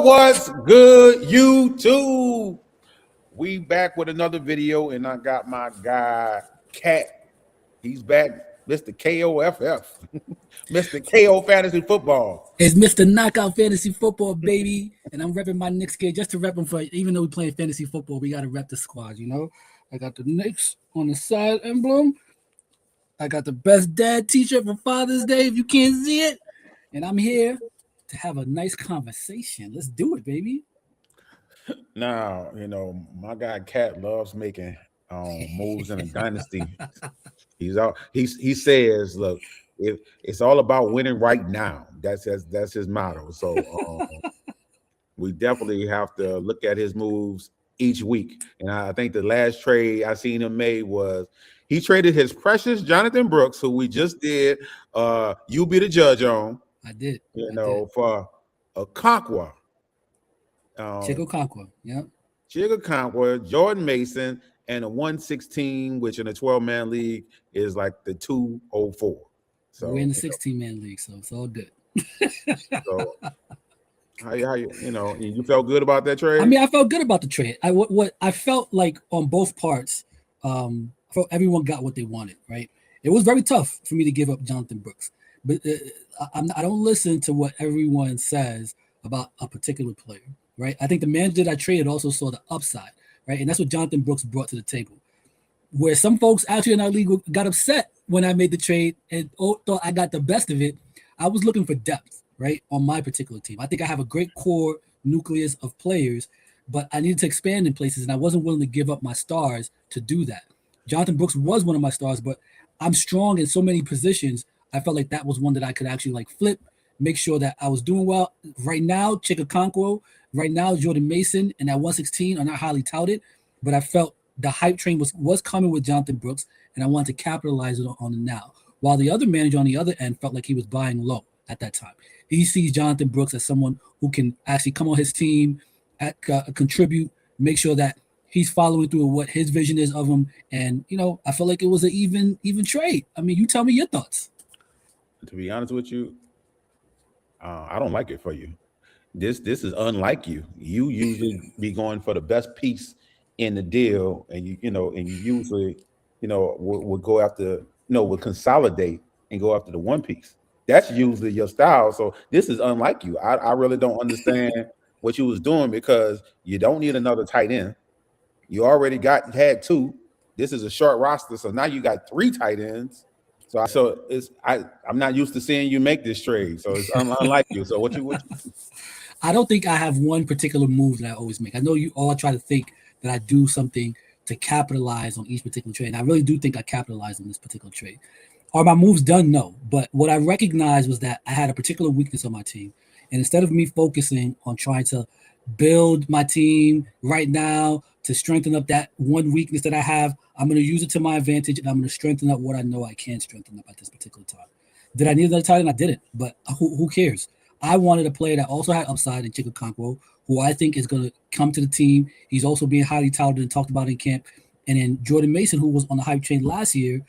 What's good, YouTube? We back with another video, and I got my guy Cat. He's back, Mr. KOFF, Mr. KO Fantasy Football. It's Mr. Knockout Fantasy Football, baby, and I'm repping my Knicks kid just to rep them for. Even though we playing fantasy football, we got to rep the squad. You know, I got the Knicks on the side emblem. I got the best dad T-shirt for Father's Day. If you can't see it, and I'm here to have a nice conversation. Let's do it, baby. Now, you know, my guy Cat loves making moves in a dynasty. He says, look, if it's all about winning right now. That's his motto. So we definitely have to look at his moves each week. And I think the last trade I seen him made was he traded his precious Jonathan Brooks, who we just did. You be the judge on. I did. For a Conquer. Chico, yeah. Conquer, Jordan Mason, and a 116, which in a 12-man league is like the 204. So we're in the 16-man league, so it's all good. So how you felt good about that trade? I mean, I felt good about the trade. What I felt like on both parts, I felt everyone got what they wanted, right? It was very tough for me to give up Jonathan Brooks, but I don't listen to what everyone says about a particular player, right? I think the manager that I traded also saw the upside, right? And that's what Jonathan Brooks brought to the table. Where some folks actually in our league got upset when I made the trade and thought I got the best of it. I was looking for depth, right, on my particular team. I think I have a great core nucleus of players, but I needed to expand in places, and I wasn't willing to give up my stars to do that. Jonathan Brooks was one of my stars, but I'm strong in so many positions. I felt like that was one that I could actually like flip, make sure that I was doing well. Right now, Chico, right now, Jordan Mason and that 116 are not highly touted, but I felt the hype train was coming with Jonathan Brooks, and I wanted to capitalize on it now. While the other manager on the other end felt like he was buying low at that time. He sees Jonathan Brooks as someone who can actually come on his team, contribute, make sure that he's following through with what his vision is of him. And, I felt like it was an even trade. I mean, you tell me your thoughts. To be honest with you, I don't like it for you. This is unlike you. You usually be going for the best piece in the deal, and you usually would go after would consolidate and go after the one piece. That's usually your style. So this is unlike you. I really don't understand what you was doing, because you don't need another tight end. You already had two. This is a short roster, so now you got three tight ends. So I'm not used to seeing you make this trade. So it's unlike you. So what you I don't think I have one particular move that I always make. I know you all try to think that I do something to capitalize on each particular trade. And I really do think I capitalized on this particular trade. Are my moves done? No. But what I recognized was that I had a particular weakness on my team. And instead of me focusing on trying to build my team right now to strengthen up that one weakness that I have, I'm going to use it to my advantage, and I'm going to strengthen up what I know I can strengthen up at this particular time. Did I need another tight end? I didn't. But who cares? I wanted a player that also had upside in Chico, who I think is going to come to the team. He's also being highly touted and talked about in camp. And then Jordan Mason, who was on the hype train last year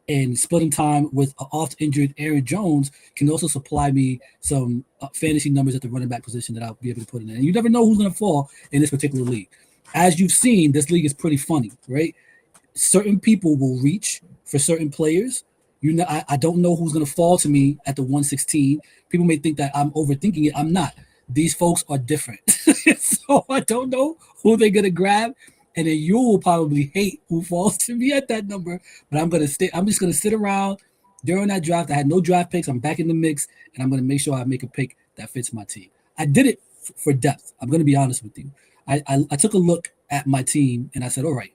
and splitting time with an oft-injured Aaron Jones, can also supply me some fantasy numbers at the running back position that I'll be able to put in there. And you never know who's going to fall in this particular league. As you've seen, this league is pretty funny, right? Certain people will reach for certain players. I don't know who's going to fall to me at the 116. People may think that I'm overthinking it. I'm not. These folks are different. So I don't know who they're going to grab. And then you will probably hate who falls to me at that number. But I'm just going to sit around during that draft. I had no draft picks. I'm back in the mix. And I'm going to make sure I make a pick that fits my team. I did it for depth. I'm going to be honest with you. I took a look at my team and I said, all right,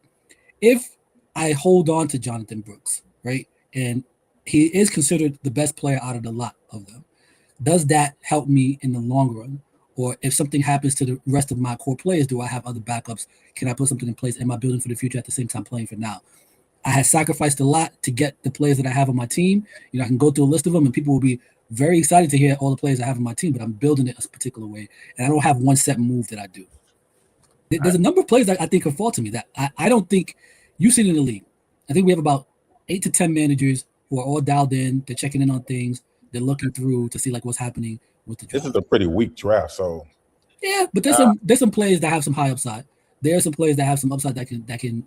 if I hold on to Jonathan Brooks, right, and he is considered the best player out of the lot of them, does that help me in the long run? Or if something happens to the rest of my core players, do I have other backups? Can I put something in place? Am I building for the future at the same time playing for now? I had sacrificed a lot to get the players that I have on my team. I can go through a list of them, and people will be very excited to hear all the players I have on my team, but I'm building it a particular way, and I don't have one set move that I do. There's a number of players that I think can fall to me that I don't think you see in the league. I think we have about 8 to 10 managers who are all dialed in. They're checking in on things. They're looking through to see like what's happening with the draft. This is a pretty weak draft, so Yeah, but there's some players that have some high upside. There are some players that have some upside that can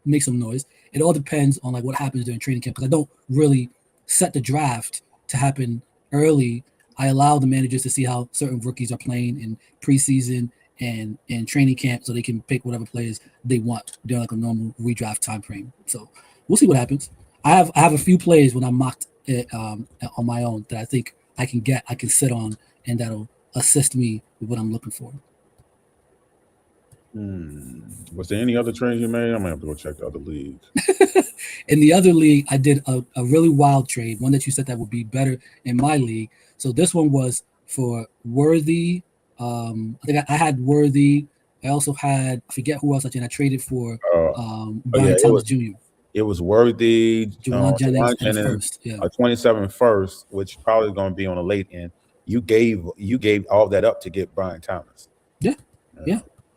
make some noise. It all depends on like what happens during training camp because I don't really set the draft to happen early. I allow the managers to see how certain rookies are playing in preseason and in training camp so they can pick whatever players they want during like a normal redraft time frame. So we'll see what happens. I have a few plays when I mocked it on my own that I think I can sit on and that'll assist me with what I'm looking for. Was there any other trades you made? I might have to go check the other leagues. In the other league, I did a really wild trade, one that you said that would be better in my league. So this one was for Worthy. I think I had Worthy. I also had, I forget who else I did. I traded for Brian Thomas Jr. It was Worthy, Juwan Jennings, and first. Yeah. A 27 first, which probably is going to be on the late end. You gave all that up to get Brian Thomas. Yeah.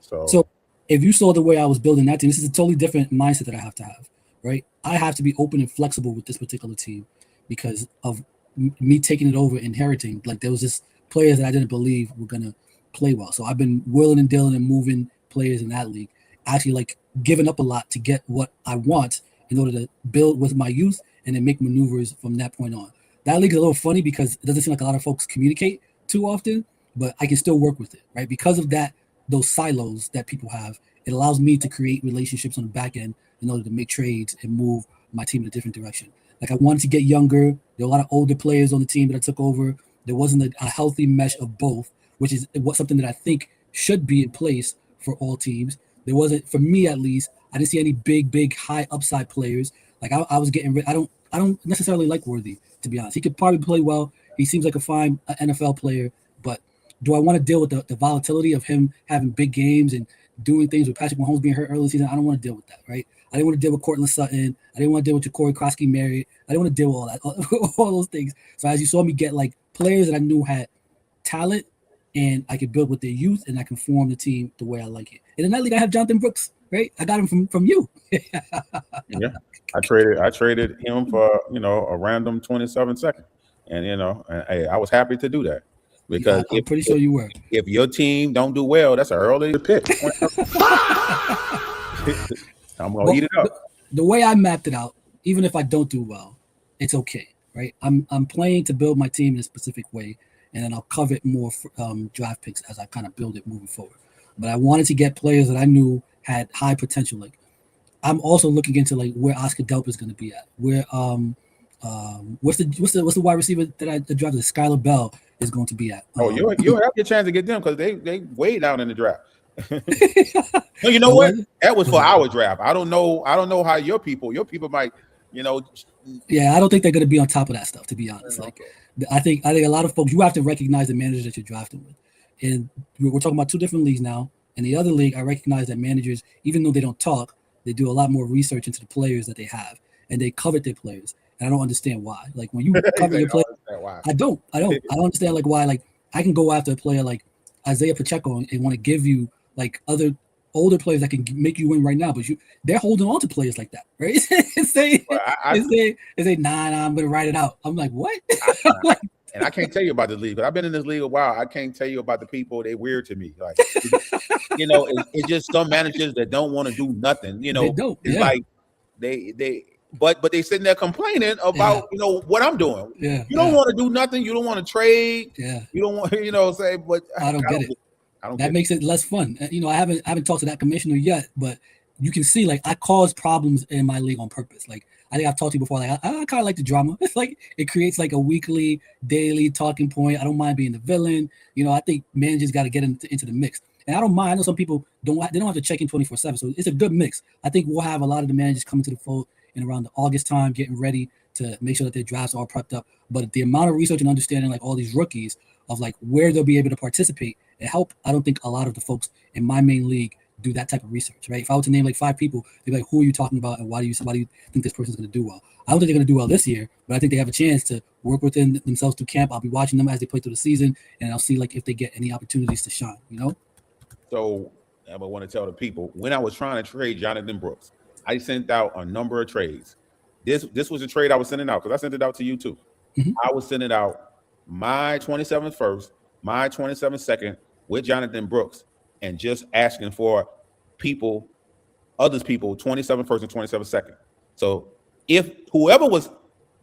So if you saw the way I was building that team, this is a totally different mindset that I have to have, right? I have to be open and flexible with this particular team because of me taking it over, inheriting. Like there was just players that I didn't believe were gonna play well. So I've been willing and dealing and moving players in that league. Actually, like giving up a lot to get what I want in order to build with my youth and then make maneuvers from that point on. That league is a little funny because it doesn't seem like a lot of folks communicate too often, but I can still work with it, right? Because of that. Those silos that people have, it allows me to create relationships on the back end in order to make trades and move my team in a different direction. Like I wanted to get younger. There were a lot of older players on the team that I took over. There wasn't a healthy mesh of both, which is something that I think should be in place for all teams. There wasn't, for me at least, I didn't see any big, high upside players. Like I was getting rid. I don't necessarily like Worthy, to be honest. He could probably play well. He seems like a fine NFL player, but do I want to deal with the volatility of him having big games and doing things with Patrick Mahomes being hurt early in the season? I don't want to deal with that, right? I didn't want to deal with Cortland Sutton. I didn't want to deal with Ja'Cory Krosky-Marriott. I didn't want to deal with all that, all those things. So as you saw me get like players that I knew had talent and I could build with their youth and I can form the team the way I like it. And in that league, I have Jonathan Brooks, right? I got him from you. Yeah, I traded him for a random 27 second, and I was happy to do that. Because I'm pretty sure you were. If your team don't do well, that's an early pick. I'm gonna eat it up. The way I mapped it out, even if I don't do well, it's okay, right? I'm playing to build my team in a specific way, and then I'll covet more draft picks as I kind of build it moving forward. But I wanted to get players that I knew had high potential. Like I'm also looking into like where Oscar Delp is going to be at. Where what's the wide receiver that I drafted? Skylar Bell is going to be at. You'll have your chance to get them because they way down in the draft. No, you know what? That was for our draft. I don't know how your people might, Yeah, I don't think they're going to be on top of that stuff. To be honest, like I think a lot of folks, you have to recognize the managers that you're drafting with, and we're talking about two different leagues now. In the other league, I recognize that managers, even though they don't talk, they do a lot more research into the players that they have, and they covet their players. And I don't understand why. Like when you cover your player, I don't understand like why. Like I can go after a player like Isaiah Pacheco and want to give you like other older players that can make you win right now, but they're holding on to players like that, right? say nah, I'm gonna write it out. I'm like, what? And I can't tell you about the league, but I've been in this league a while. I can't tell you about the people. They weird to me. Like it's just some managers that don't want to do nothing. They don't. It's like But they sitting there complaining about what I'm doing. Yeah, you don't want to do nothing. You don't want to trade. Yeah, you don't want say. But I don't get it. That makes it less fun. I haven't talked to that commissioner yet, but you can see like I cause problems in my league on purpose. Like I think I've talked to you before. Like I kind of like the drama. It's like it creates like a weekly, daily talking point. I don't mind being the villain. I think managers got to get into the mix. And I don't mind. I know some people don't have to check in 24/7. So it's a good mix. I think we'll have a lot of the managers coming to the fold in around the August time, getting ready to make sure that their drafts are prepped up. But the amount of research and understanding, like all these rookies, of like where they'll be able to participate and help, I don't think a lot of the folks in my main league do that type of research, right? If I were to name like 5 people, they'd be like, who are you talking about and why do you think this person's going to do well? I don't think they're going to do well this year, but I think they have a chance to work within themselves through camp. I'll be watching them as they play through the season, and I'll see like if they get any opportunities to shine, So I want to tell the people, when I was trying to trade Jonathan Brooks, I sent out a number of trades. This was a trade I was sending out because I sent it out to you too. Mm-hmm. I was sending out my 27th first, my 27th second, with Jonathan Brooks and just asking for others people, 27 first and 27 second. So if whoever was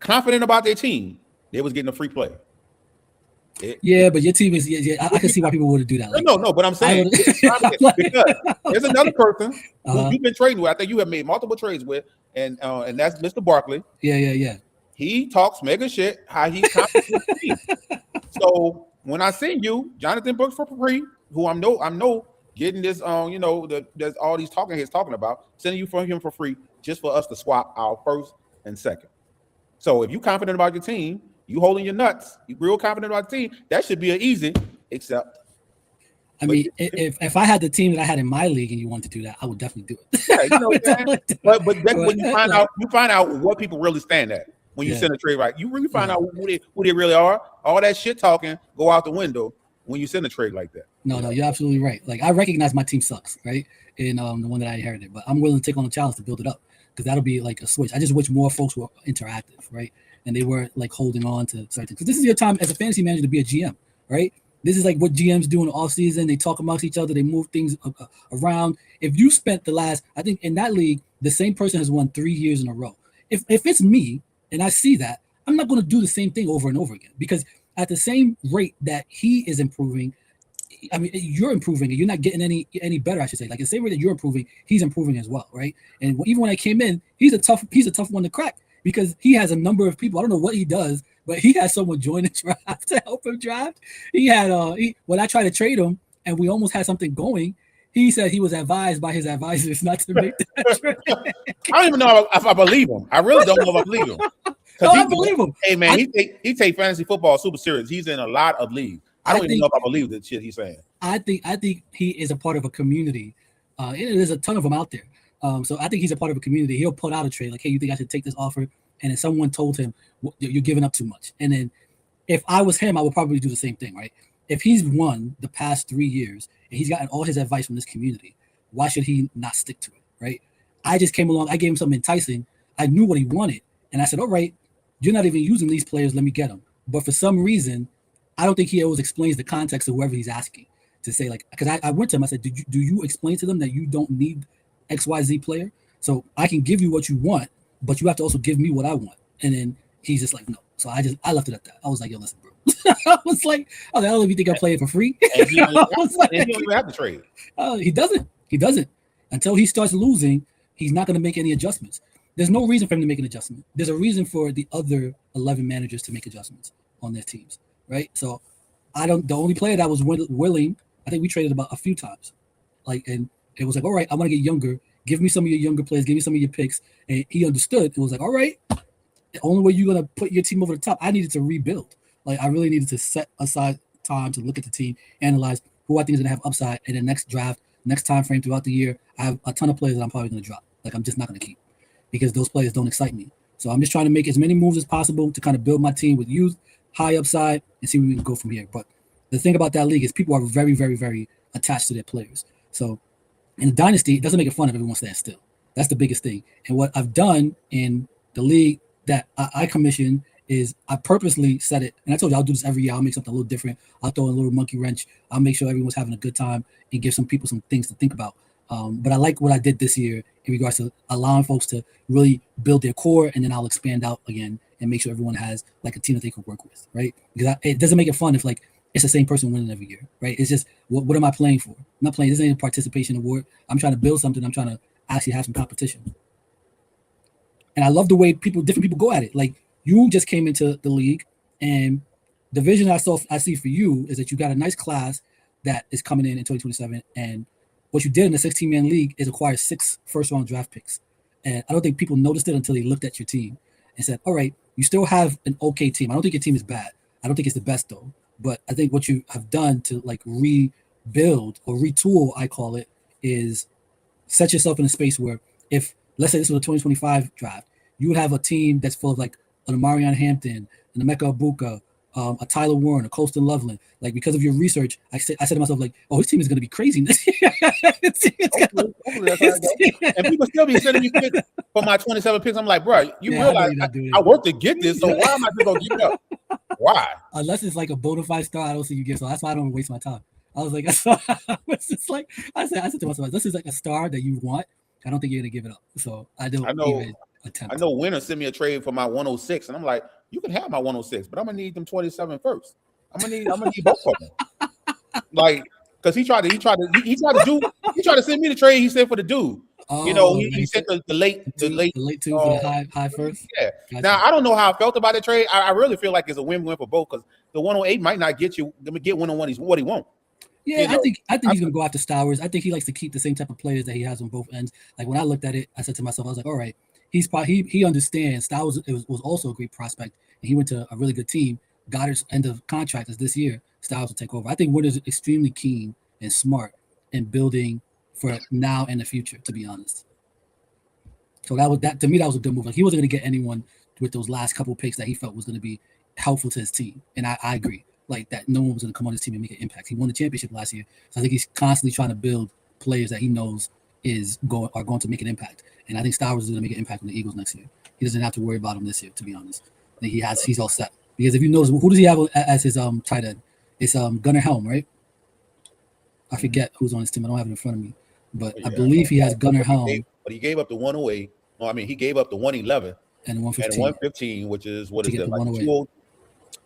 confident about their team, they was getting a free play. But your team is. I can see why people would do that. Like, no, but I'm saying because there's another person who you've been trading with. I think you have made multiple trades with, and that's Mr. Barkley. Yeah. He talks mega shit. How he confident. So when I send you Jonathan Brooks for free, who I know getting this there's all these talking heads talking about, sending you for him for free just for us to swap our first and second. So if you confident about your team, you holding your nuts, you real confident about the team, that should be an easy accept. I mean, if I had the team that I had in my league and you wanted to do that, I would definitely do it. Yeah, you know what I'm saying? But when you find out what people really stand at when you send a trade, right? You really find out who they really are. All that shit talking go out the window when you send a trade like that. No, you're absolutely right. Like I recognize my team sucks, right? In the one that I inherited, but I'm willing to take on the challenge to build it up because that'll be like a switch. I just wish more folks were interactive, right? And they weren't like holding on to certain things. Because this is your time as a fantasy manager to be a GM, right? This is like what GMs do in the offseason. They talk amongst each other. They move things around. If you spent I think in that league, the same person has won 3 years in a row. If it's me and I see that, I'm not going to do the same thing over and over again because at the same rate that he is improving, I mean, you're improving and you're not getting any better, I should say. Like the same way that you're improving, he's improving as well, right? And even when I came in, he's a tough one to crack because he has a number of people. I don't know what he does, but he has someone join the draft to help him draft. He had when I tried to trade him and we almost had something going, he said he was advised by his advisors not to make that trade. I don't even know if I believe him. I really don't know if I believe him. No, I believe him. Hey man, he take fantasy football super serious. He's in a lot of leagues. I don't even know if I believe the shit he's saying. I think he is a part of a community. There's a ton of them out there. So I think he's a part of a community. He'll put out a trade like, hey, you think I should take this offer? And then someone told him, well, you're giving up too much. And then if I was him, I would probably do the same thing, right? If he's won the past 3 years and he's gotten all his advice from this community, why should he not stick to it, right? I just came along. I gave him something enticing. I knew what he wanted. And I said, all right, you're not even using these players. Let me get them. But for some reason, I don't think he always explains the context of whoever he's asking to say, like, because I went to him, I said, do you explain to them that you don't need XYZ player? So I can give you what you want, but you have to also give me what I want. And then he's just like, no. So I left it at that. I was like, yo, listen, bro. I was like, oh, the hell if you think I'm playing for free? And he don't even have to trade. He doesn't. Until he starts losing, he's not going to make any adjustments. There's no reason for him to make an adjustment. There's a reason for the other 11 managers to make adjustments on their teams, right? So the only player that was willing, I think we traded about a few times. Like, and it was like, all right, I want to get younger. Give me some of your younger players. Give me some of your picks. And he understood. It was like, all right, the only way you're going to put your team over the top, I needed to rebuild. Like, I really needed to set aside time to look at the team, analyze who I think is going to have upside. And the next draft, next time frame throughout the year, I have a ton of players that I'm probably going to drop. Like, I'm just not going to keep because those players don't excite me. So I'm just trying to make as many moves as possible to kind of build my team with youth, high upside, and see where we can go from here. But the thing about that league is people are very, very, very attached to their players. So in the Dynasty, it doesn't make it fun if everyone stands still. That's the biggest thing. And what I've done in the league that I commissioned is I purposely set it, and I told you I'll do this every year. I'll make something a little different. I'll throw in a little monkey wrench. I'll make sure everyone's having a good time and give some people some things to think about. But I like what I did this year in regards to allowing folks to really build their core, and then I'll expand out again and make sure everyone has like a team that they can work with, right? Because it doesn't make it fun if like it's the same person winning every year, right? It's just what am I playing for? I'm not playing. This ain't a participation award. I'm trying to build something. I'm trying to actually have some competition. And I love the way different people go at it. Like you just came into the league, and the vision I see for you is that you got a nice class that is coming in 2027, and what you did in the 16-man league is acquire 6 first-round draft picks. And I don't think people noticed it until they looked at your team and said, all right, you still have an okay team. I don't think your team is bad. I don't think it's the best, though. But I think what you have done to, like, rebuild or retool, I call it, is set yourself in a space where if, let's say this was a 2025 draft, you would have a team that's full of, like, an Amarion Hampton, an Emeka Ibuka, a Tyler Warren, a Colston Loveland. Like, because of your research, I said to myself, like, oh, his team is going to be crazy this year. Hopefully and people still be sending me picks for my 27 picks. I'm like, bro, you realize I worked to get this, so why am I just going to give it up? Why? Unless it's like a bona fide star, I don't see you get. So that's why I don't waste my time. I was like, I was just like, I said to myself, this is like a star that you want. I don't think you're gonna give it up. So I don't I know. even attempt. I know Winner sent me a trade for my 106, and I'm like, you can have my 106, but I'm gonna need them 27 first. I'm gonna need both of them. Like, because he tried to send me the trade he sent for the dude. He sent the late two for the high first. Yeah. Gotcha. Now I don't know how I felt about the trade. I really feel like it's a win-win for both because the 108 might not get you. Let me get 101. What he wants. Yeah, I think he's gonna go after Stowers. I think he likes to keep the same type of players that he has on both ends. Like when I looked at it, I said to myself, I was like, all right, he understands Stowers was also a great prospect, and he went to a really good team. Goddard's end of contract is this year. Stowers will take over. I think Wood is extremely keen and smart in building for now and the future. To be honest, so that to me that was a good move. Like he wasn't gonna get anyone with those last couple picks that he felt was gonna be helpful to his team, and I agree. Like that, no one was going to come on his team and make an impact. He won the championship last year, so I think he's constantly trying to build players that he knows are going to make an impact. And I think Stowers is going to make an impact on the Eagles next year. He doesn't have to worry about him this year, to be honest. I think he's all set because if you notice, who does he have as his tight end? It's Gunnar Helm, right? I forget who's on his team. I don't have it in front of me, but I believe he has Gunnar Helm. But he gave up the 108. No, I mean he gave up the 111 and the 115. And 115, which is what is it like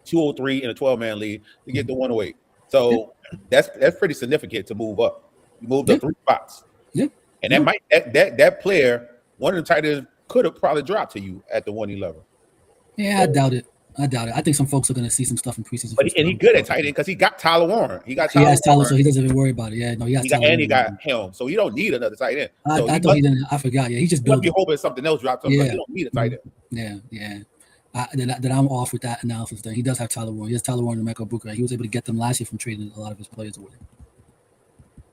203 in a 12-man league to get the 108. So that's pretty significant to move up. You moved up 3 spots. Yeah. And that player, one of the tight ends could have probably dropped to you at the 111. Yeah, I doubt it. I think some folks are going to see some stuff in preseason. But he's good at tight end because he got Tyler Warren. He has Tyler, so he doesn't even worry about it. Yeah, no, he got Helm, so he don't need another tight end. I thought he didn't. I forgot. Yeah, he just built. Be hoping something else drops. Yeah, he don't need a tight end. Yeah. Then I'm off with that analysis. Then he does have Tyler Warren. He has Tyler Warren and Michael Booker. He was able to get them last year from trading a lot of his players away.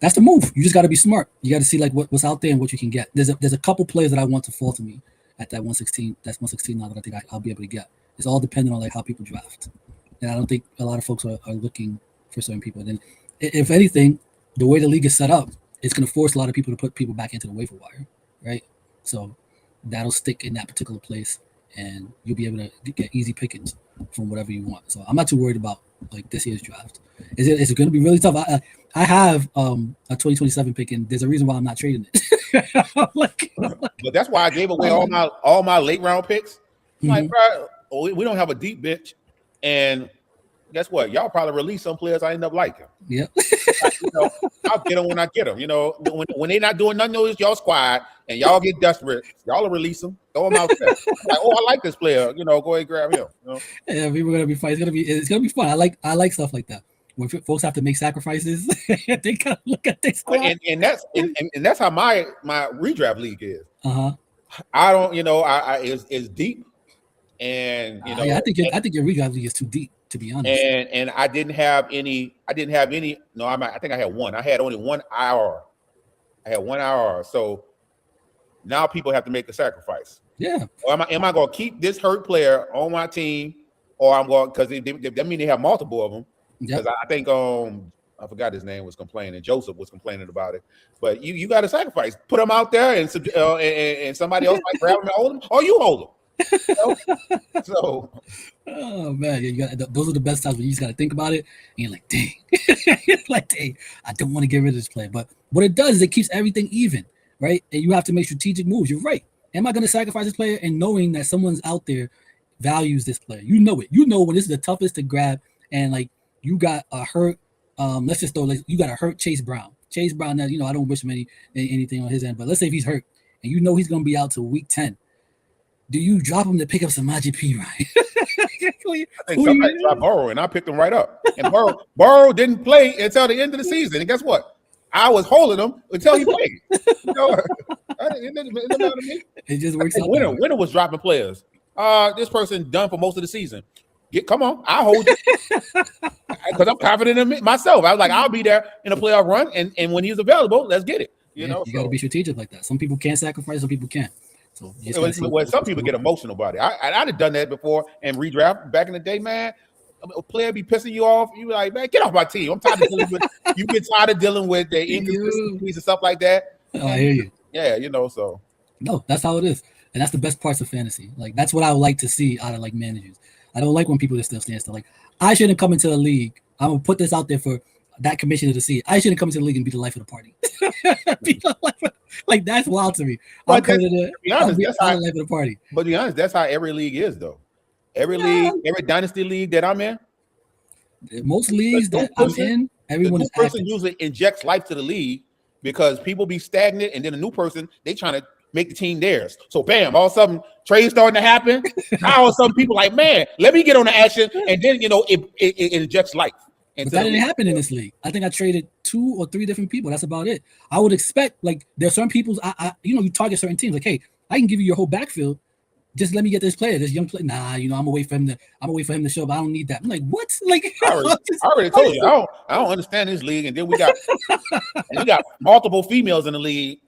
That's the move. You just got to be smart. You got to see like what's out there and what you can get. There's a couple players that I want to fall to me at that 116. That's 116 now that I think I'll be able to get. It's all dependent on like how people draft, and I don't think a lot of folks are looking for certain people. And then, if anything, the way the league is set up, it's going to force a lot of people to put people back into the waiver wire, right? So that'll stick in that particular place. And you'll be able to get easy pickings from whatever you want. So I'm not too worried about like this year's draft. Is it going to be really tough? I have a 2027 pick, and there's a reason why I'm not trading it. But that's why I gave away all my late round picks. Like, bro, we don't have a deep bench, and guess what? Y'all probably release some players I end up liking. Yeah. I'll get them when I get them. When they're not doing nothing with y'all squad and y'all get desperate, y'all will release them, throw them out there. Like, oh, I like this player. Go ahead and grab him. Yeah, people are gonna be fun. It's gonna be fun. I like stuff like that. When folks have to make sacrifices, they gotta look at their squad. And that's how my redraft league is. I don't, it's deep, and I think your redraft league is too deep. To be honest, and I didn't have any. No, I think I had one. I had only one IR. I had one IR. So now people have to make a sacrifice. Yeah. Or am I going to keep this hurt player on my team, or I'm going because that mean they have multiple of them. Because I think I forgot his name was complaining. Joseph was complaining about it. But you got to sacrifice. Put them out there, and somebody else might grab them and hold them, or you hold them. So, oh man, those are the best times when you just got to think about it, and you're like, dang, I don't want to get rid of this player. But what it does is it keeps everything even, right? And you have to make strategic moves. You're right. Am I going to sacrifice this player? And knowing that someone's out there values this player, you know it. You know when this is the toughest to grab, and like you got a hurt. Let's just throw you got a hurt Chase Brown. Chase Brown. Now I don't wish him anything on his end, but let's say if he's hurt and he's going to be out till week 10. Do you drop him to pick up some Samaje Perine? I think somebody dropped Burrow, and I picked him right up. And Burrow didn't play until the end of the season. And guess what? I was holding him until he played. It doesn't matter to me. It just works out. Winner was dropping players. This person done for most of the season. Come on, I'll hold you because I'm confident in myself. I was like, I'll be there in a playoff run, and when he's available, let's get it. You got to be strategic like that. Some people can't sacrifice, some people can't. So some people get emotional about it. I'd have done that before and redraft back in the day, man. A player be pissing you off. You be like, man, get off my team. I'm tired of dealing with you. Get tired of dealing with the inconsistencies and stuff like that. Oh, I hear you. Yeah, so no, that's how it is, and that's the best parts of fantasy. Like that's what I would like to see out of like managers. I don't like when people just still stand still. Like I shouldn't come into a league. I'm gonna put this out there for that commission of the seat. I shouldn't come to the league and be the life of the party. Like that's wild to me. But I'm coming to be honest, the that's how, life of the party. but to be honest, that's how every league is, though. Every league, every dynasty league that I'm in, Most leagues that I'm in, everyone the is new person active. usually injects life to the league because people be stagnant, and then a new person they trying to make the team theirs. So bam, all of a sudden trades starting to happen. Now all of a sudden people like, man, let me get on the action, and then it injects life. But that didn't happen in this league. I think I traded 2 or 3 different people. That's about it. I would expect like there's certain people. You target certain teams. Like, hey, I can give you your whole backfield. Just let me get this player, this young player. Nah, I'm gonna wait for him to show up. I don't need that. I'm like, what? Like, I already told you, I don't understand this league. And then we got multiple females in the league.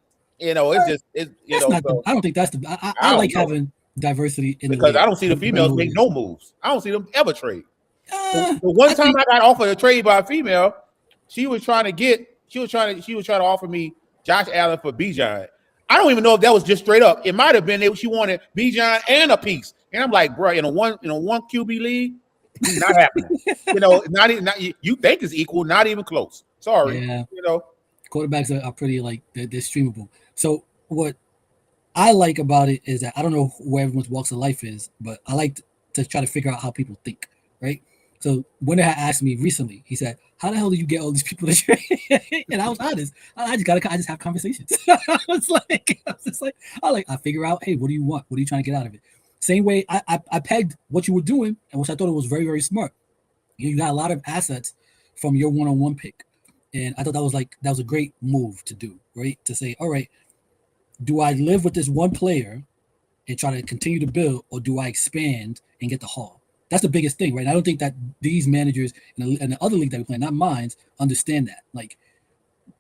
I don't think that's I like having diversity in the league. Because I don't see the females make no moves. I don't see them ever trade. The one time I got offered a trade by a female, she was trying to offer me Josh Allen for Bijan. I don't even know if that was just straight up. It might have been she wanted Bijan and a piece. And I'm like, bro, in a one QB league, it's not happening. Not you think it's equal, not even close. Sorry. Yeah. Quarterbacks are pretty they're streamable. So what I like about it is that I don't know where everyone's walks of life is, but I like to try to figure out how people think, right? So Winter had asked me recently, he said, how the hell do you get all these people to trade? And I was honest. I just have conversations. I figure out, hey, what do you want? What are you trying to get out of it? Same way I pegged what you were doing, and which I thought it was very, very smart. You got a lot of assets from your one-on-one pick. And I thought that was a great move to do, right? To say, all right, do I live with this one player and try to continue to build, or do I expand and get the haul? That's the biggest thing, right? I don't think that these managers in the other league that we play, not mine, understand that. Like,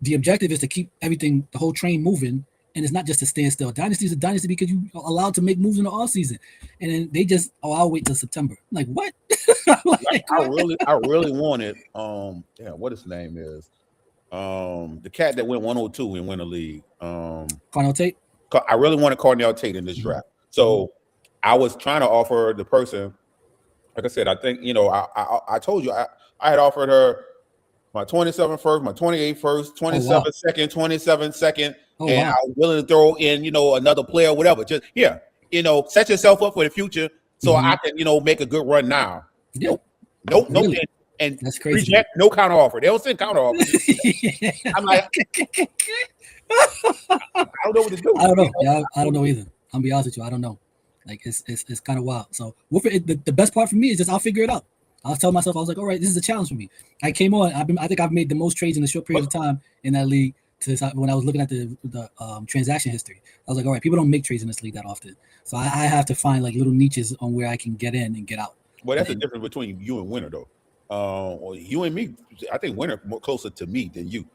the objective is to keep everything, the whole train moving, and it's not just to stand still. Dynasty is a dynasty because you are allowed to make moves in the off season, and then they just, I'll wait till September. I'm like, what? I really wanted what his name is, the cat that went 102 and win the league. Cornell Tate. I really wanted Cornell Tate in this draft, so I was trying to offer the person. Like I said, I think, I told you I had offered her my 27 first, my 28 first, 27 second, 27 second, and I was willing to throw in, another player, whatever. Just set yourself up for the future so I can, make a good run now. Yep. Nope. Really? And that's crazy. Reject, no counter offer. They don't send counter offers. I'm like, I don't know what to do. I don't know. Yeah, I don't know either. I'll be honest with you. I don't know. Like it's kind of wild. So the best part for me is just I'll figure it out. I'll tell myself, I was like, all right, this is a challenge for me. I came on. I think I've made the most trades in a short period of time in that league. When I was looking at the transaction history, I was like, all right, people don't make trades in this league that often. So I have to find like little niches on where I can get in and get out. Well, that's the difference between you and Winter, though. Or you and me. I think Winter more closer to me than you.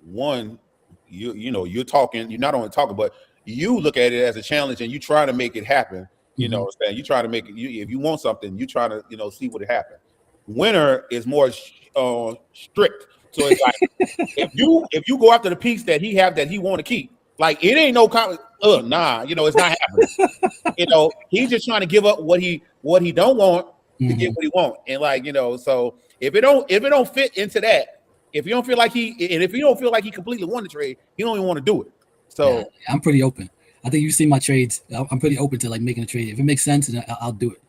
One, you're talking. You're not only talking, but you look at it as a challenge and you try to make it happen. You know what I'm saying? You try to make it, if you want something, you try to, see what it happen. Winner is more strict. So it's like, if you go after the piece that he want to keep, like it ain't no comment. Nah, it's not happening. He's just trying to give up what he don't want to get what he want. And so if it don't fit into that, if you don't feel like he completely won the trade, he don't even want to do it. So yeah, I'm pretty open. I think you've seen my trades. I'm pretty open to like making a trade. If it makes sense, then I'll do it.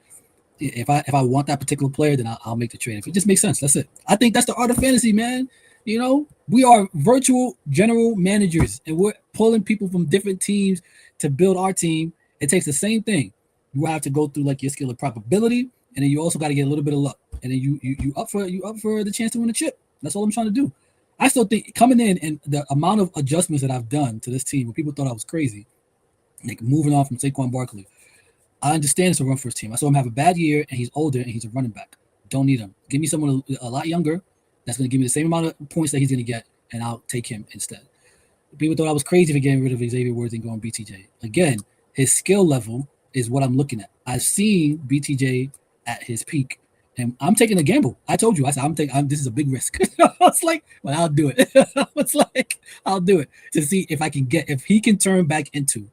If I want that particular player, then I'll make the trade. If it just makes sense, that's it. I think that's the art of fantasy, man. We are virtual general managers, and we're pulling people from different teams to build our team. It takes the same thing. You have to go through like your skill of probability, and then you also got to get a little bit of luck. And then you up for the chance to win a chip. That's all I'm trying to do. I still think coming in and the amount of adjustments that I've done to this team, where people thought I was crazy, like moving on from Saquon Barkley. I understand it's a run first team. I saw him have a bad year, and he's older, and he's a running back. Don't need him. Give me someone a lot younger that's going to give me the same amount of points that he's going to get, and I'll take him instead. People thought I was crazy for getting rid of Xavier Worthy and going BTJ. Again, his skill level is what I'm looking at. I've seen BTJ at his peak, and I'm taking a gamble. I told you, I said, this is a big risk. I was like, well, I'll do it. I'll do it to see if he can turn back into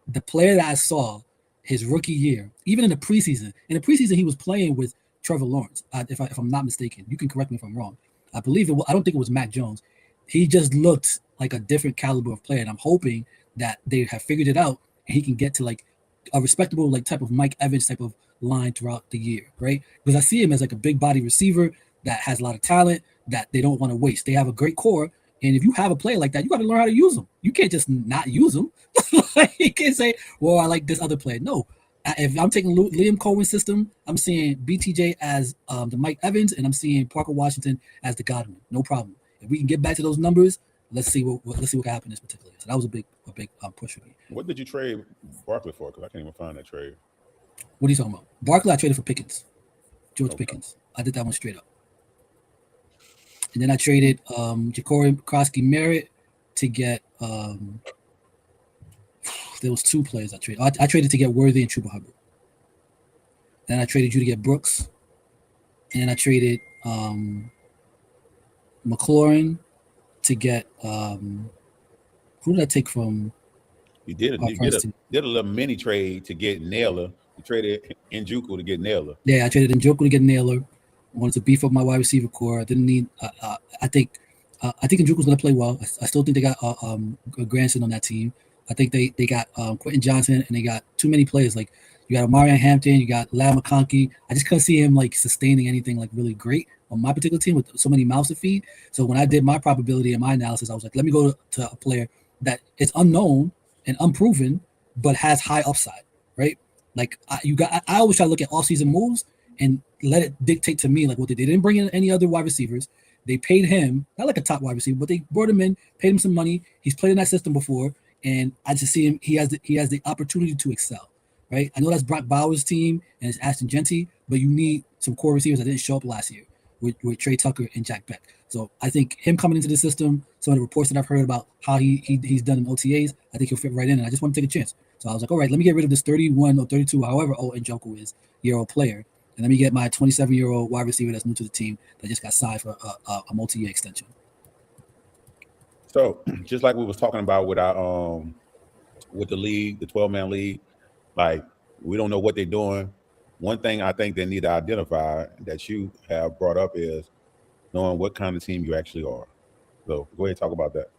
the player that I saw his rookie year, even in the preseason. In the preseason, he was playing with Trevor Lawrence, if I'm not mistaken. You can correct me if I'm wrong. I believe I don't think it was Mac Jones. He just looked like a different caliber of player, and I'm hoping that they have figured it out and he can get to like a respectable like type of Mike Evans type of line throughout the year, right? Because I see him as like a big body receiver that has a lot of talent that they don't want to waste. They have a great core, and if you have a player like that, you got to learn how to use them. You can't just not use them. You can't say, "Well, I like this other player." No, if I'm taking Liam Cohen's system, I'm seeing BTJ as the Mike Evans, and I'm seeing Parker Washington as the Godwin. No problem. If we can get back to those numbers, let's see what can happen in this particular. So that was a big push for me. What did you trade Barkley for? Because I can't even find that trade. What are you talking about? Barkley, I traded for Pickens, George Pickens. I did that one straight up. And then I traded Ja'Cory Krosky-Merritt to get there was 2 players I traded. I traded to get Worthy and Chuba Hubbard. Then I traded you to get Brooks. And then I traded McLaurin to get who did I take from? You did a little mini trade to get Naylor. You traded Njoku to get Naylor. Yeah, I traded Njoku to get Naylor. I wanted to beef up my wide receiver core. I didn't need. I think Njoku's going to play well. I still think they got Granson on that team. I think they got Quentin Johnson, and they got too many players. Like you got Marion Hampton, you got Lad McConkey. I just couldn't see him like sustaining anything like really great on my particular team with so many mouths to feed. So when I did my probability and my analysis, I was like, let me go to a player that is unknown and unproven, but has high upside, right? Like I always try to look at off-season moves and let it dictate to me like what they didn't bring in any other wide receivers. They paid him, not like a top wide receiver, but they brought him in, paid him some money. He's played in that system before, and I just see him. He has the opportunity to excel, right? I know that's Brock Bowers' team and it's Ashton Genty, but you need some core receivers that didn't show up last year with Trey Tucker and Jack Beck. So I think him coming into the system, some of the reports that I've heard about how he's done in OTAs, I think he'll fit right in, and I just want to take a chance. So I was like, all right, let me get rid of this 31 or 32, however old Njoku is, year-old player, and let me get my 27-year-old wide receiver that's new to the team that just got signed for a multi-year extension. So just like we was talking about with our with the league, the 12-man league, like we don't know what they're doing. One thing I think they need to identify that you have brought up is knowing what kind of team you actually are. So go ahead and talk about that.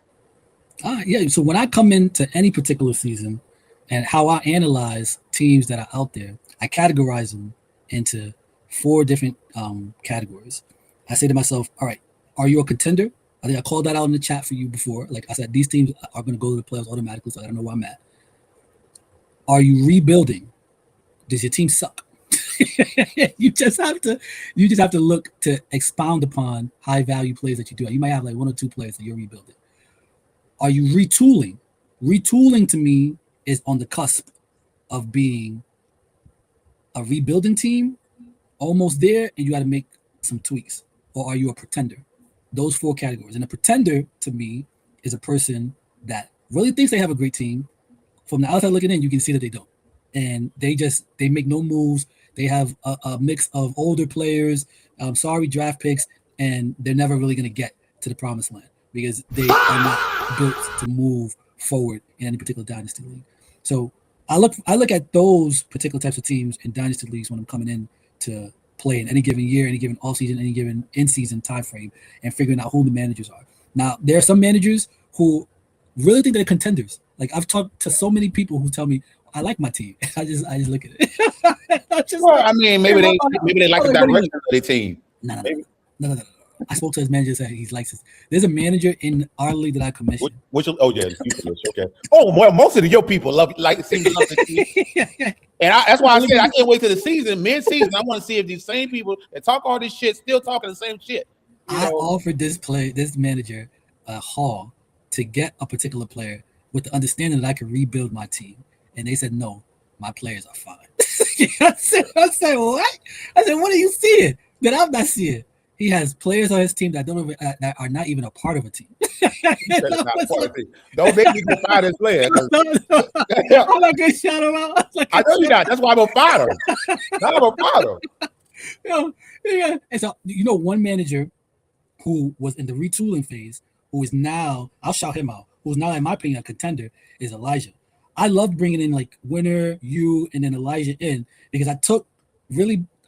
Yeah. So when I come into any particular season and how I analyze teams that are out there, I categorize them into 4 different categories. I say to myself, all right, are you a contender? I think I called that out in the chat for you before. Like I said, these teams are going to go to the playoffs automatically, so I don't know where I'm at. Are you rebuilding? Does your team suck? You just have to look to expound upon high value plays that you do. You might have like 1 or 2 players that you're rebuilding. Are you retooling? Retooling to me is on the cusp of being a rebuilding team, almost there, and you got to make some tweaks. Or are you a pretender? Those 4 categories. And a pretender to me is a person that really thinks they have a great team. From the outside looking in, you can see that they don't. And they make no moves. They have a mix of older players, sorry draft picks, and they're never really going to get to the promised land because they are not built to move forward in any particular dynasty league. So I look at those particular types of teams in dynasty leagues when I'm coming in to play in any given year, any given offseason, any given in-season time frame, and figuring out who the managers are. Now, there are some managers who really think they're contenders. Like I've talked to so many people who tell me, I like my team. I just look at it. Maybe they like the direction of their team. No. I spoke to his manager, said he likes this. There's a manager in our league that I commissioned. Okay. Oh, well, most of your people love the team. And that's why I said I can't wait till the season, mid-season. I want to see if these same people that talk all this shit still talking the same shit. I offered this manager a haul to get a particular player with the understanding that I could rebuild my team. And they said, no, my players are fine. I said, what? I said, what are you seeing that I'm not seeing? He has players on his team that that are not even a part of a team. Don't make me go fire this player. I'm not going to shout him out. I know you're not. That's why I'm a fighter. I'm a fighter. Yeah. And so, one manager who was in the retooling phase, who is now, I'll shout him out, who's now, in my opinion, a contender, is Elijah. I loved bringing in like Winner, you, and then Elijah in because I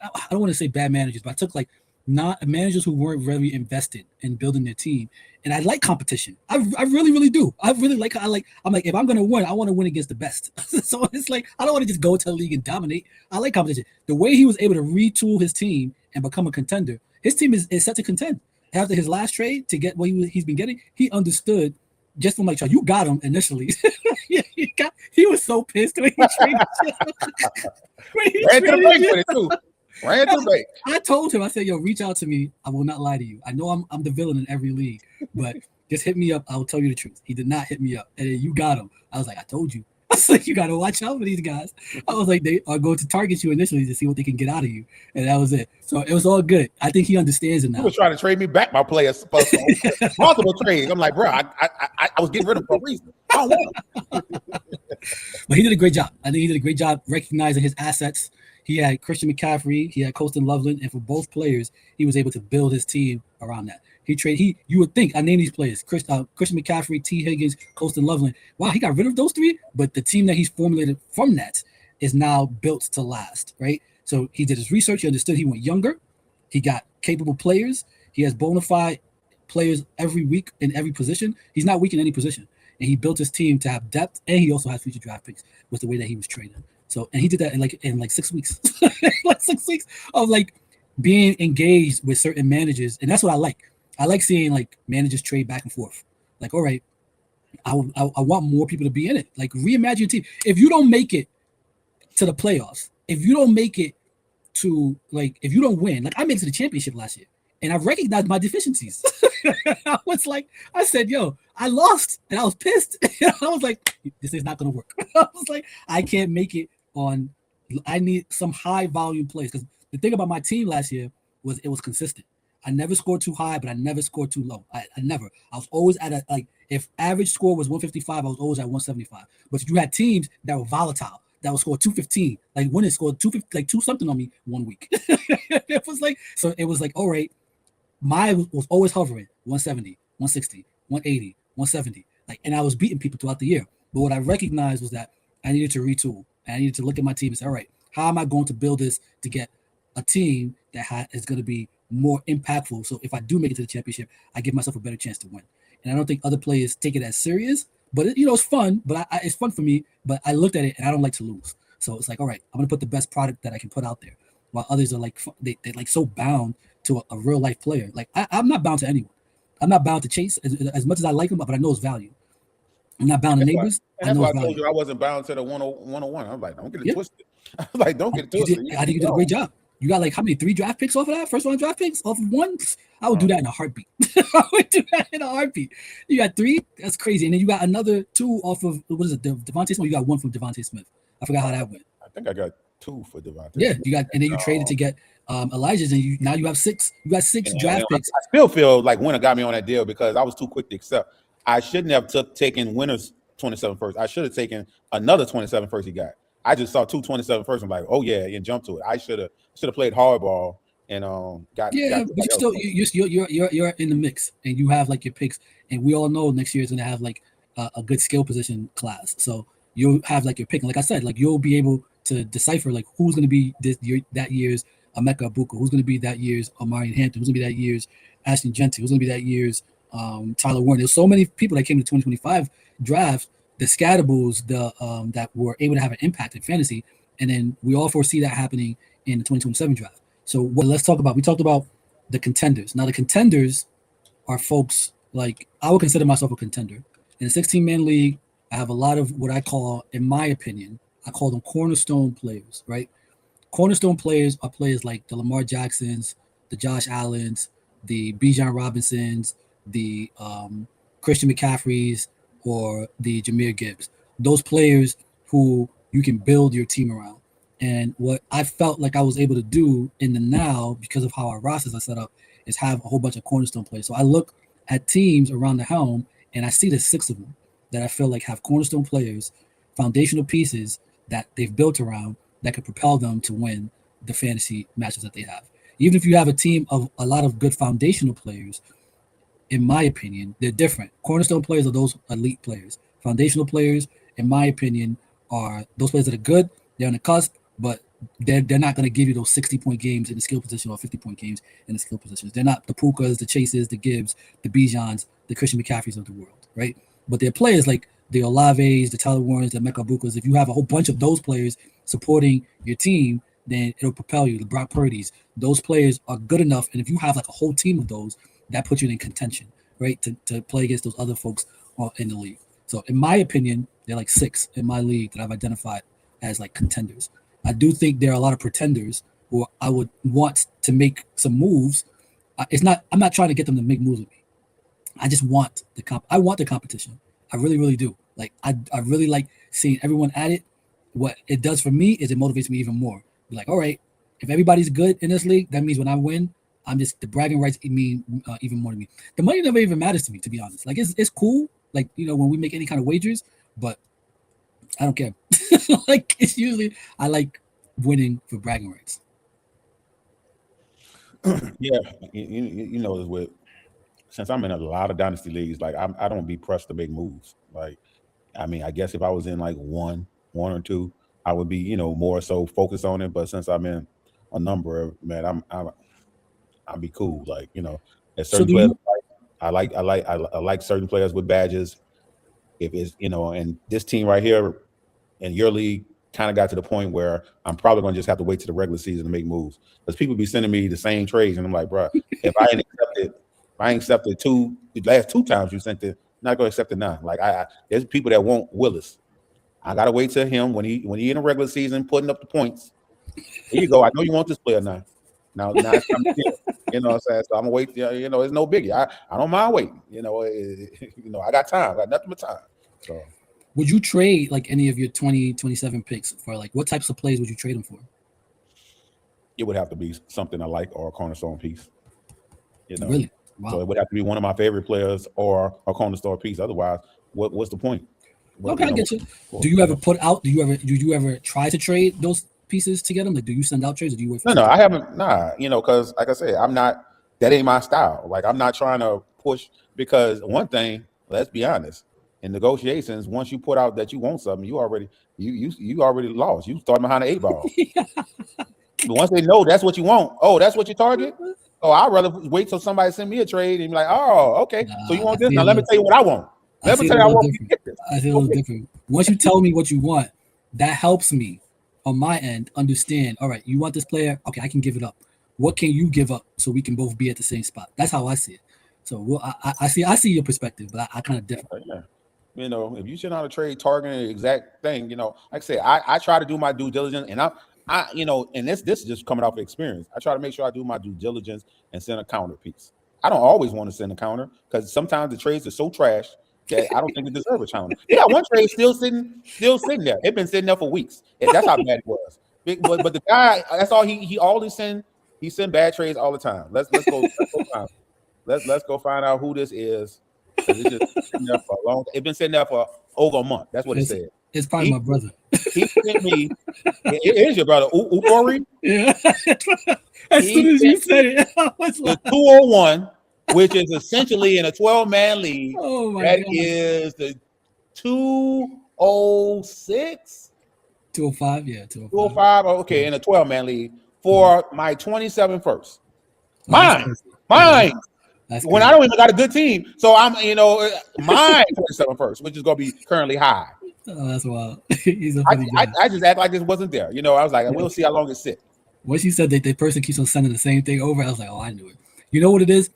I don't want to say bad managers, but I took like not managers who weren't very invested in building their team. And I like competition. I really do. I'm like, if I'm gonna win, I want to win against the best. So it's like I don't want to just go to the league and dominate. I like competition. The way he was able to retool his team and become a contender, his team is set to contend. After his last trade to get what he's been getting, he understood just from like, you got him initially. He was so pissed when he traded you. Ran to the bank with it too. Ran to the bank. I told him, I said, yo, reach out to me. I will not lie to you. I know I'm the villain in every league, but just hit me up. I will tell you the truth. He did not hit me up. And then you got him. I was like, I told you. I was like, you got to watch out for these guys. I was like, they are going to target you initially to see what they can get out of you. And that was it. So it was all good. I think he understands it now. He was trying to trade me back my players. Multiple trades. I'm like, bro, I was getting rid of him for a reason. I don't want him. But he did a great job. I think he did a great job recognizing his assets. He had Christian McCaffrey, he had Colston Loveland, and for both players, he was able to build his team around that. You would think, I named these players, Christian McCaffrey, T. Higgins, Colston Loveland. Wow, he got rid of those three, but the team that he's formulated from that is now built to last, right? So he did his research, he understood he went younger, he got capable players, he has bona fide players every week in every position. He's not weak in any position. And he built his team to have depth, and he also has future draft picks with the way that he was trading. So, and he did that in like 6 weeks, like 6 weeks of like being engaged with certain managers. And that's what I like. I like seeing like managers trade back and forth. Like, all right, I want more people to be in it. Like, reimagine your team. If you don't make it to the playoffs, if you don't make it to like, if you don't win, like I made it to the championship last year and I recognized my deficiencies. I said, yo, I lost and I was pissed. I was like, this is not going to work. I was like, I can't make it I need some high volume plays. Because the thing about my team last year was it was consistent. I never scored too high, but I never scored too low. I never. I was always at if average score was 155, I was always at 175. But you had teams that were volatile, that would score 215. Like when it scored 250, like 2 something on me 1 week. It was like, all right, mine was always hovering 170, 160, 180, 170. And I was beating people throughout the year. But what I recognized was that I needed to retool. And I needed to look at my team and say, all right, how am I going to build this to get a team that is going to be more impactful? So if I do make it to the championship, I give myself a better chance to win. And I don't think other players take it as serious, but it's fun. But it's fun for me. But I looked at it and I don't like to lose. So it's like, all right, I'm going to put the best product that I can put out there. While others are like, they're like so bound to a real life player. Like I'm not bound to anyone. I'm not bound to Chase as much as I like him, but I know his value. I'm not bound to neighbors. That's why I told you I wasn't bound to the 101. I'm like, don't get it twisted. I was like, don't get it twisted. I think you did a great job. You got like how many 3 draft picks off of that? First round draft picks off of 1? I would do that in a heartbeat. I would do that in a heartbeat. You got 3? That's crazy. And then you got another 2 off of what is it? Devontae Smith. You got 1 from Devontae Smith. I forgot how that went. I think I got 2 for Devontae. Yeah, you got, and then you traded to get Elijah's, and now you have 6. You got 6 draft picks. I still feel like Winter got me on that deal because I was too quick to accept. I shouldn't have taken Winter's 27 first. I should have taken another 27 first he got. I just saw 2 27 first. I'm like, oh yeah, and jumped to it. I should have played hardball and got. Yeah, but you're in the mix, and you have like your picks, and we all know next year is gonna have like a good skill position class. So you'll have like your pick, and like I said, like you'll be able to decipher like who's gonna be that year's Emeka Ibuka, who's gonna be that year's Omarion Hampton, who's gonna be that year's Ashton Genty, who's gonna be that year's Tyler Warren. There's so many people that came to 2025 draft, the scatables, that were able to have an impact in fantasy, and then we all foresee that happening in the 2027 draft. So let's talk about. We talked about the contenders. Now the contenders are folks like I would consider myself a contender in a 16-man league. I have a lot of what I call, in my opinion, I call them cornerstone players. Right, cornerstone players are players like the Lamar Jacksons, the Josh Allens, the Bijan Robinsons, the Christian McCaffreys, or the Jahmyr Gibbs. Those players who you can build your team around. And what I felt like I was able to do in the now, because of how our rosters are set up, is have a whole bunch of cornerstone players. So I look at teams around the helm, and I see the 6 of them that I feel like have cornerstone players, foundational pieces that they've built around that could propel them to win the fantasy matches that they have. Even if you have a team of a lot of good foundational players, in my opinion, they're different. Cornerstone players are those elite players. Foundational players, in my opinion, are those players that are good. They're on the cusp, but they're not going to give you those 60-point games in the skill position or 50-point games in the skill positions. They're not the Pukas, the Chases, the Gibbs, the Bijans, the Christian McCaffreys of the world, right? But they're players like the Olaves, the Tyler Warrens, the Mecca Bukas. If you have a whole bunch of those players supporting your team, then it'll propel you. The Brock Purdy's, those players are good enough. And if you have like a whole team of those, that puts you in contention, right? To play against those other folks in the league. So in my opinion, they're like 6 in my league that I've identified as like contenders. I do think there are a lot of pretenders who I would want to make some moves. I'm not trying to get them to make moves with me. I just want I want the competition. I really, really do. Like I really like seeing everyone at it. What it does for me is it motivates me even more. Be like, all right, if everybody's good in this league, that means when I win, the bragging rights mean even more to me. The money never even matters to me, to be honest. Like it's cool, like when we make any kind of wagers, but I don't care. Like it's usually I like winning for bragging rights. Yeah, you know this with since I'm in a lot of dynasty leagues, like I don't be pressed to make moves. Like I mean, I guess if I was in like one or two, I would be more so focused on it. But since I'm in a number, man, I'll be cool. Like at certain players, I like certain players with badges. If it's and this team right here in your league kind of got to the point where I'm probably gonna just have to wait to the regular season to make moves because people be sending me the same trades and I'm like, bro, if I ain't accepted the last 2 times you sent it, not gonna accept it now. Like there's people that want Willis. I gotta wait till him when he in the regular season putting up the points. Here you go. I know you want this player now. Now it's time to get, you know what I'm saying? So I'm gonna wait. It's no biggie. I don't mind waiting. I got time. I got nothing but time. So would you trade like any of your 2027 picks for like what types of plays would you trade them for? It would have to be something I like or a cornerstone piece. Really? Wow. So it would have to be one of my favorite players or a cornerstone piece. Otherwise, what's the point? Okay, I get you. Do you ever try to trade those pieces to get them? Like, do you send out trades or do you wait for No, I haven't. Nah, because like I said, that ain't my style. Like I'm not trying to push because one thing, let's be honest, in negotiations, once you put out that you want something, you already lost. You start behind the 8 ball. But once they know that's what you want, that's what you target. Oh, I'd rather wait till somebody send me a trade and be like, oh, okay, so you want this? Now let me tell you what I want. Let me tell you I want to get this. I feel a little different. Once you tell me what you want, that helps me on my end understand. All right, you want this player? Okay, I can give it up. What can you give up so we can both be at the same spot? That's how I see it. So I see your perspective, but I kind of differ. Yeah. If you send out a trade targeting the exact thing, like I say, I try to do my due diligence, and and this is just coming off of experience. I try to make sure I do my due diligence and send a counter piece. I don't always want to send a counter because sometimes the trades are so trash that I don't think it deserves a counter. Yeah, one trade still sitting there. It's been sitting there for weeks. That's how bad it was. But the guy, that's all he always send. He send bad trades all the time. Let's go find out who this is. It's just sitting there for a long. It's been sitting there for over a month. That's what it said. It's probably my brother. He sent me. It is your brother, Ukori. Yeah. As soon as you said it, I was like, the 201, which is essentially in a 12-man league. Oh my God. God. Is the 206. 205, yeah, 205. 205. Okay, in a 12-man league for my 27 first. Mine. When I don't even got a good team, so I'm, my 27 first, which is gonna be currently high. Oh, that's wild. He's a funny guy. I just act like this wasn't there. I was like, we'll see how long it sits. Once you said that the person keeps on sending the same thing over, I was like, oh, I knew it. You know what it is?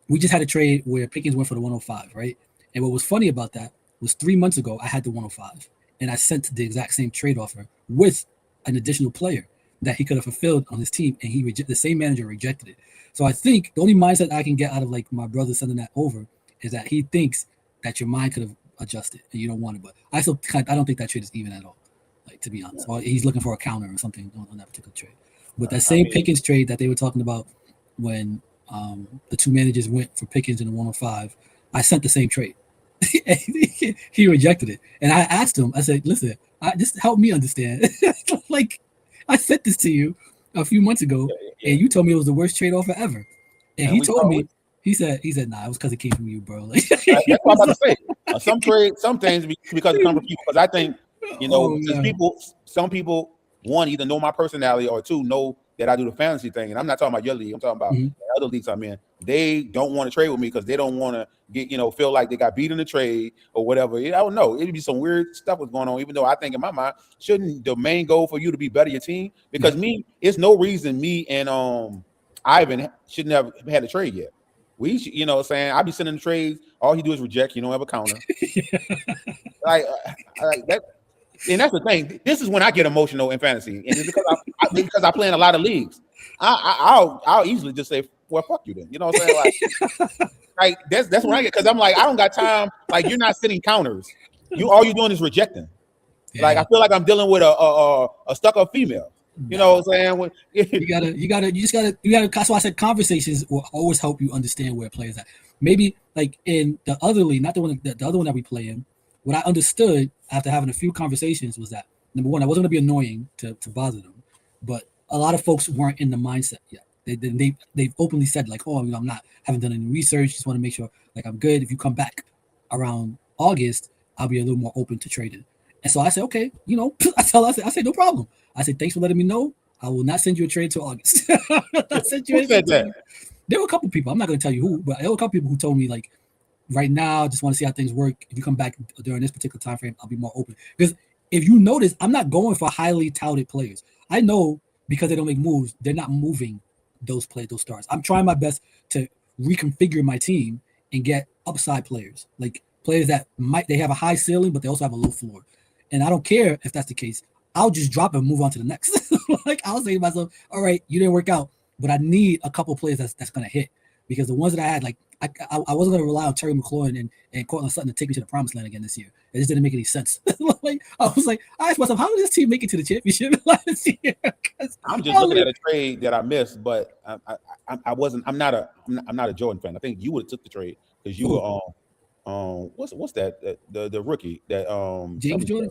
We just had a trade where Pickens went for the 105, right? And what was funny about that was 3 months ago, I had the 105, and I sent the exact same trade offer with an additional player that he could have fulfilled on his team, and the same manager rejected it. So I think the only mindset I can get out of like my brother sending that over is that he thinks that your mind could have adjusted and you don't want it. But I don't think that trade is even at all, like, to be honest. Or he's looking for a counter or something on that particular trade. But that same Pickens trade that they were talking about when the 2 managers went for Pickens in the 105, I sent the same trade. He rejected it. And I asked him, I said, listen, just help me understand. Like, I sent this to you a few months ago, and you told me it was the worst trade offer ever. And he told me, he said, nah, it was because it came from you, bro. Like, that's what I'm about to say. Some things because it comes from people. Because I think, some people one, either know my personality, or two, know that I do the fantasy thing. And I'm not talking about your league. I'm talking about the other leagues I'm in. They don't want to trade with me because they don't want to get, feel like they got beat in the trade or whatever. I don't know. It'd be some weird stuff was going on, even though I think in my mind, shouldn't the main goal for you to be better your team? Because it's no reason me and Ivan shouldn't have had a trade yet. We should, what I'm saying? I be sending the trades. All he do is reject. You don't have a counter. like that. And that's the thing. This is when I get emotional in fantasy, and it's because I play in a lot of leagues. I'll easily just say, "Well, fuck you then." You know what I'm saying? Like that's when I get, because I'm like, I don't got time. Like, you're not sitting counters. All you're doing is rejecting. Yeah. Like, I feel like I'm dealing with a stuck-up female. You know what I'm saying? That's why I said conversations will always help you understand where a player's at. Maybe like in the other league, not the other one that we play in. What I understood after having a few conversations was that, number one, I wasn't going to be annoying to bother them, but a lot of folks weren't in the mindset yet. They've openly said, like, oh, haven't done any research, just want to make sure like I'm good. If you come back around August, I'll be a little more open to trading. And so I said, okay, I said no problem. I said, thanks for letting me know. I will not send you a trade until August. Who said that? There were a couple people. I'm not going to tell you who, but there were a couple people who told me, like, right now, I just want to see how things work. If you come back during this particular time frame, I'll be more open. Because if you notice, I'm not going for highly touted players. I know because they don't make moves, they're not moving those stars. I'm trying my best to reconfigure my team and get upside players, like players that they have a high ceiling, but they also have a low floor. And I don't care if that's the case. I'll just drop it and move on to the next. Like, I'll say to myself, all right, you didn't work out, but I need a couple players that's going to hit, because the ones that I had, like, I wasn't going to rely on Terry McLaurin and Cortland Sutton to take me to the promised land again this year. It just didn't make any sense. Like, I was like, I asked myself, how did this team make it to the championship last year? I'm just looking at a trade that I missed, but I'm not a Jordan fan. I think you would have took the trade because you were what's that the rookie that James Jordan.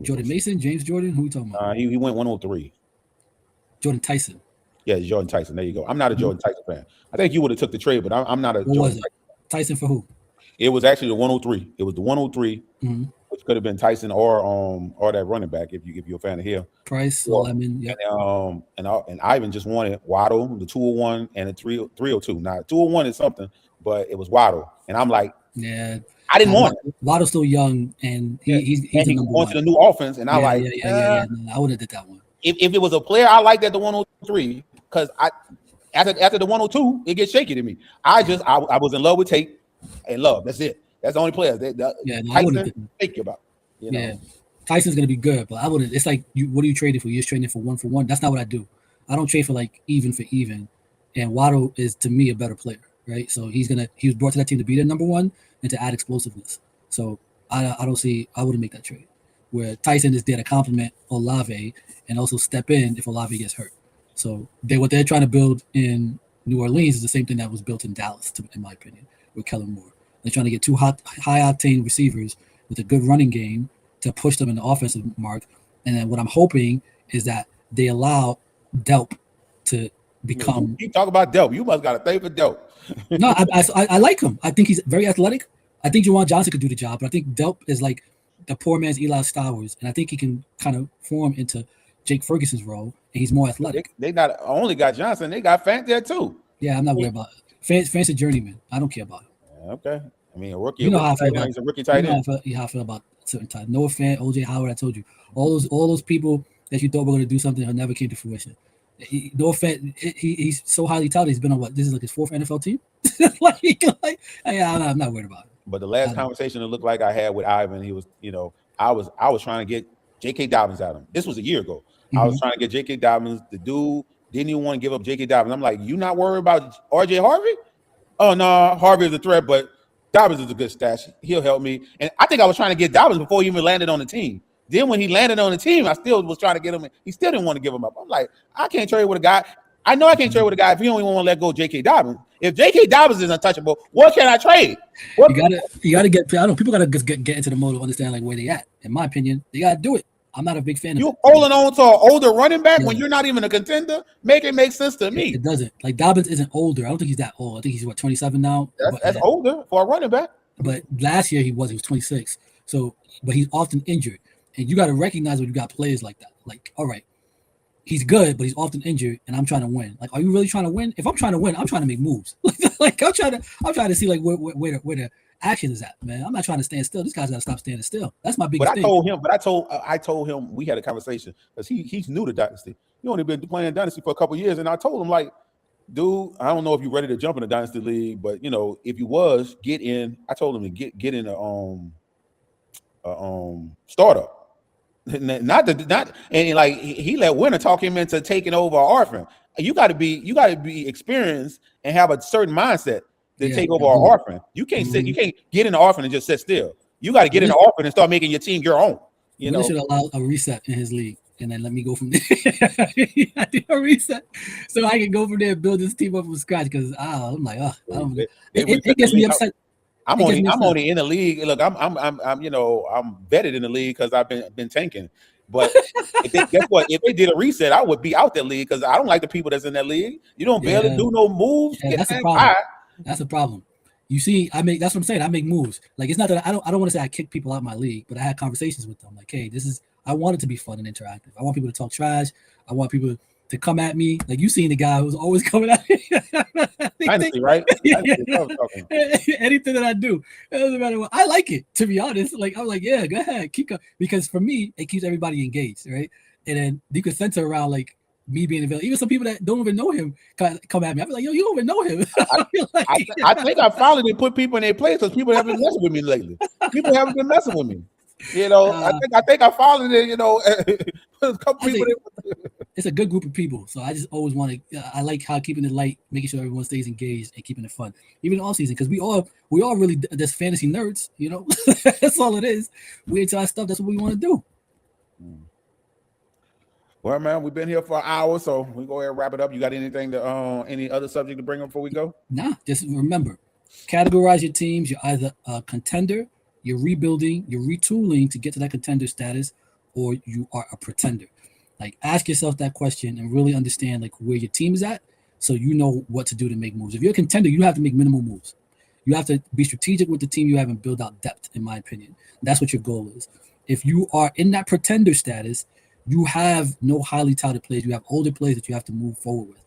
Jordan Mason, James Jordan. Who are we talking about? He went 103. Jordan Tyson. Yeah, Jordan Tyson. There you go. I'm not a Jordan Tyson fan. I think you would have took the trade, but I'm not a. What was it? Tyson for who? It was actually the 103. It was the 103, which could have been Tyson or that running back if you're a fan of him. Price, Lemon, yeah. And Ivan just wanted Waddle, the 201 and the 302. Now 201 is something, but it was Waddle, and I'm like, yeah, I didn't want it. Waddle's still young, and he's going to the new offense, and I No, I wouldn't have did that one. If it was a player I liked at the 103, because after the 102, it gets shaky to me. I was in love with Tate and Love. That's it. That's the only player. I wouldn't think about. Yeah, Tyson's gonna be good, but I wouldn't. It's like what are you trading for? You're just trading for one. That's not what I do. I don't trade for like even for even. And Waddle is to me a better player, right? So he was brought to that team to be their number one and to add explosiveness. So I wouldn't make that trade. Where Tyson is there to complement Olave and also step in if Olave gets hurt. So what they're trying to build in New Orleans is the same thing that was built in Dallas, in my opinion, with Kellen Moore. They're trying to get two high octane receivers with a good running game to push them in the offensive mark. And then what I'm hoping is that they allow Delp to become. You talk about Delp. You must got a thing for Delp. No, I like him. I think he's very athletic. I think Juwan Johnson could do the job, but I think Delp is like the poor man's Eli Stowers, and I think he can kind of form into Jake Ferguson's role, and he's more athletic. They not only got Johnson, they got Fant there too. Yeah, I'm not worried about it. Fant's a journeyman. I don't care about him. Okay. I mean, a rookie. You know how I feel about he's a rookie tight end. How I feel about certain times. Noah Fant, OJ Howard. I told you all those people that you thought were going to do something that never came to fruition. Noah Fant, he's so highly touted. He's been on this is like his fourth NFL team. I'm not worried about it. But the last conversation it looked like I had with Ivan, he was, I was trying to get J.K. Dobbins out of him. This was a year ago. I was trying to get J.K. Dobbins. The dude didn't even want to give up J.K. Dobbins. I'm like, you not worried about R.J. Harvey? Oh, no, Harvey is a threat, but Dobbins is a good stash. He'll help me. And I think I was trying to get Dobbins before he even landed on the team. Then when he landed on the team, I still was trying to get him. He still didn't want to give him up. I'm like, I can't trade with a guy. I know I can't trade with a guy if he don't even want to let go of J.K. Dobbins. If J.K. Dobbins is untouchable, what can I trade? You gotta get. I don't know. People gotta get into the mode of understand like where they at. In my opinion, they gotta do it. I'm not a big fan of you holding on to an older running back when you're not even a contender. Make it make sense to me. It doesn't. Like Dobbins isn't older. I don't think he's that old. I think he's 27 now. That's older for a running back. But last year he was 26. So, but he's often injured. And you got to recognize when you got players like that. Like, all right, he's good, but he's often injured, and I'm trying to win. Like, are you really trying to win? If I'm trying to win, I'm trying to make moves. Like I'm trying to see like where the action is at, man. I'm not trying to stand still. This guy's got to stop standing still. That's my biggest thing. I told him we had a conversation because he's new to Dynasty. He only been playing Dynasty for a couple years, and I told him like, dude, I don't know if you're ready to jump in the Dynasty league, but if you was, get in. I told him to get in a startup. Not and like he let Winter talk him into taking over an orphan. You got to be experienced and have a certain mindset to take over an orphan. You can't sit. You can't get in the orphan and just sit still. You got to get in the orphan and start making your team your own. Winter should allow a reset in his league and then let me go from there. I do a reset so I can go from there and build this team up from scratch. Because I'm like, it gets me upset. I'm only in the league. Look, I'm vetted in the league because I've been tanking. But guess what? If they did a reset, I would be out that league because I don't like the people that's in that league. You don't barely do no moves. Yeah, that's a problem. That's a problem. You see, that's what I'm saying. I make moves. Like, it's not that I don't want to say I kick people out of my league, but I had conversations with them. Like, hey, I want it to be fun and interactive. I want people to talk trash. I want people to come at me. Like, you seen the guy who's always coming at me. Dynasty, right? Anything that I do, it doesn't matter what. I like it, to be honest. Like, I'm like, yeah, go ahead, keep going. Because for me, it keeps everybody engaged, right? And then you can center around like me being available. Even some people that don't even know him come at me. I'm like, yo, you don't even know him. I think I finally did put people in their place because people haven't been messing with me lately. People haven't been messing with me. I think I finally did. A couple people. It's a good group of people, so I just always want to. I like how keeping it light, making sure everyone stays engaged, and keeping it fun, even in all season. Because we all really just fantasy nerds. That's all it is. We into our stuff. That's what we want to do. Well, man, we've been here for an hour, so we go ahead and wrap it up. You got anything any other subject to bring up before we go? Nah, just remember, categorize your teams. You're either a contender, you're rebuilding, you're retooling to get to that contender status, or you are a pretender. Like, ask yourself that question and really understand like where your team is at, so you know what to do to make moves. If you're a contender, you have to make minimal moves. You have to be strategic with the team you have and build out depth, in my opinion. That's what your goal is. If you are in that pretender status, you have no highly touted players. You have older players that you have to move forward with.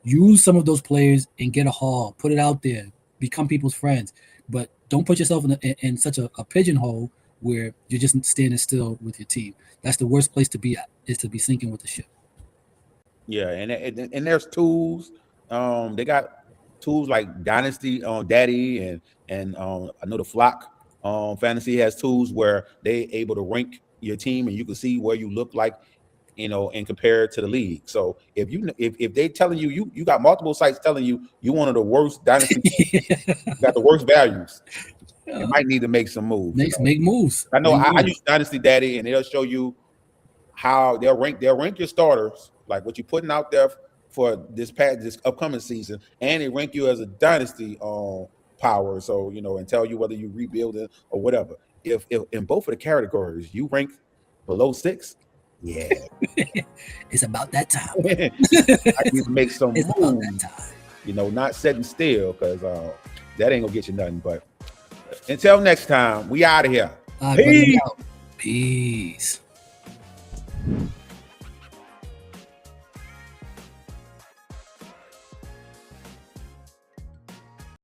Use some of those players and get a haul. Put it out there. Become people's friends. But don't put yourself in such a pigeonhole where you're just standing still with your team. That's the worst place to be at, is to be sinking with the ship. Yeah, and there's tools. They got tools like Dynasty Daddy and I know the Flock Fantasy has tools where they able to rank your team and you can see where you look like, and compare it to the league. So if they telling you got multiple sites telling you one of the worst Dynasty teams, you got the worst values, you might need to make some moves. Make moves. I know I use Dynasty Daddy and they'll show you how they'll rank your starters, like what you're putting out there for this upcoming season, and they rank you as a Dynasty power. So and tell you whether you rebuilding or whatever. If in both of the categories you rank below 6, yeah, it's about that time. I need to make some moves. About that time. Not sitting still, because that ain't gonna get you nothing. But until next time, we out of here. Peace.